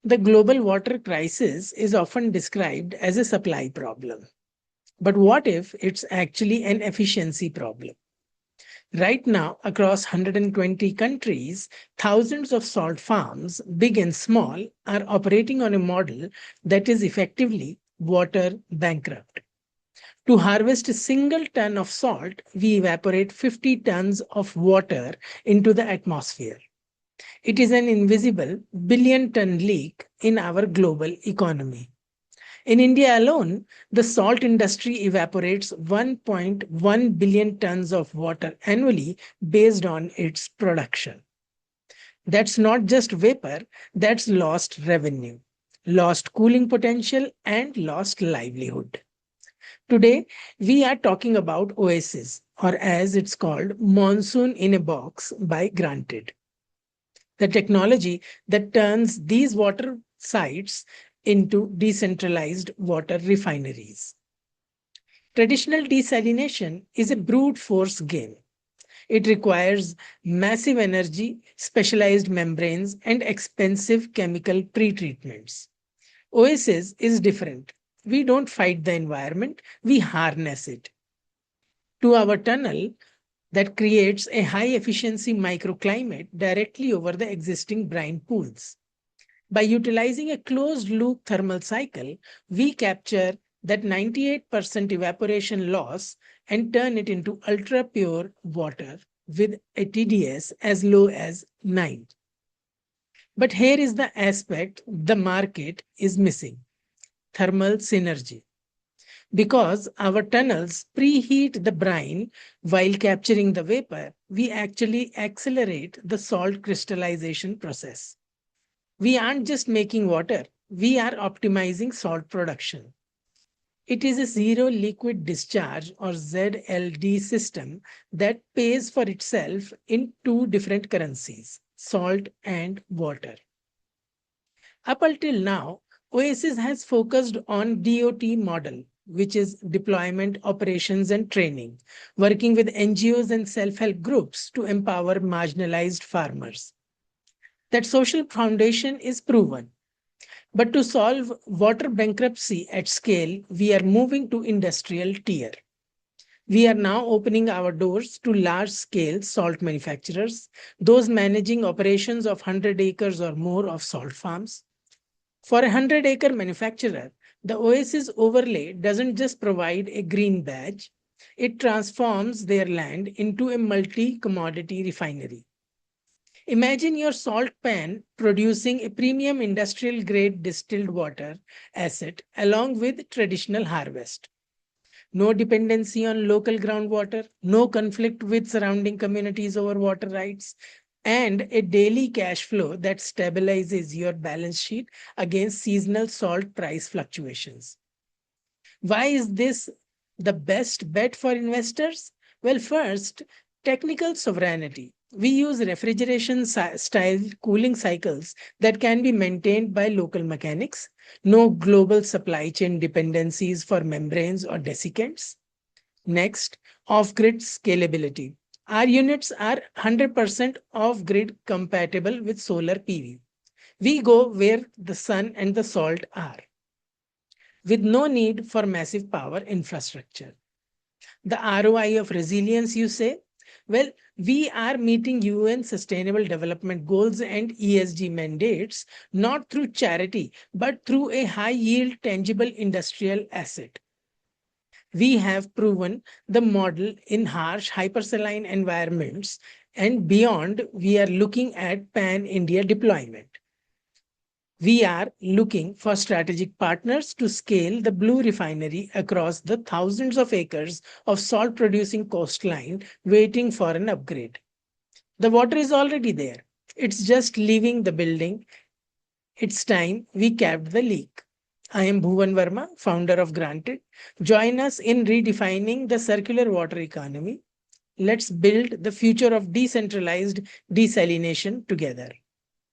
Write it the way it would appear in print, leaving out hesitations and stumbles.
The global water crisis is often described as a supply problem. But what if it's actually an efficiency problem? Right now, across 120 countries, thousands of salt farms, big and small, are operating on a model that is effectively water bankrupt. To harvest a single ton of salt, we evaporate 50 tons of water into the atmosphere. It is an invisible billion-ton leak in our global economy. In India alone, the salt industry evaporates 1.1 billion tons of water annually based on its production. That's not just vapor, that's lost revenue, lost cooling potential, and lost livelihood. Today, we are talking about Oasis, or as it's called, Monsoon in a Box by Granted, the technology that turns these water sites into decentralized water refineries. Traditional desalination is a brute force game. It requires massive energy, specialized membranes, and expensive chemical pretreatments. Oasis is different. We don't fight the environment, we harness it. To our tunnel, that creates a high efficiency microclimate directly over the existing brine pools. By utilizing a closed loop thermal cycle, we capture that 98% evaporation loss and turn it into ultra pure water with a TDS as low as 9. But here is the aspect the market is missing: thermal synergy. Because our tunnels preheat the brine while capturing the vapor, we actually accelerate the salt crystallization process. We aren't just making water, we are optimizing salt production. It is a zero liquid discharge or ZLD system that pays for itself in two different currencies, salt and water. Up until now, Oasis has focused on DOT model, which is deployment, operations, and training, working with NGOs and self-help groups to empower marginalized farmers. That social foundation is proven. But to solve water bankruptcy at scale, we are moving to industrial tier. We are now opening our doors to large-scale salt manufacturers, those managing operations of 100 acres or more of salt farms. For a 100-acre manufacturer, the Oasis overlay doesn't just provide a green badge, it transforms their land into a multi-commodity refinery. Imagine your salt pan producing a premium industrial grade distilled water asset along with traditional harvest. No dependency on local groundwater, no conflict with surrounding communities over water rights, and a daily cash flow that stabilizes your balance sheet against seasonal salt price fluctuations. Why is this the best bet for investors? Well, first, technical sovereignty. We use refrigeration-style cooling cycles that can be maintained by local mechanics, no global supply chain dependencies for membranes or desiccants. Next, off-grid scalability. Our units are 100% off-grid compatible with solar PV. We go where the sun and the salt are, with no need for massive power infrastructure. The ROI of resilience, you say? Well, we are meeting UN Sustainable Development Goals and ESG mandates, not through charity, but through a high-yield tangible industrial asset. We have proven the model in harsh hypersaline environments, and beyond, we are looking at pan-India deployment. We are looking for strategic partners to scale the Blue Refinery across the thousands of acres of salt-producing coastline waiting for an upgrade. The water is already there. It's just leaving the building. It's time we capped the leak. I am Bhuvan Verma, founder of GreenTech. Join us in redefining the circular water economy. Let's build the future of decentralized desalination together.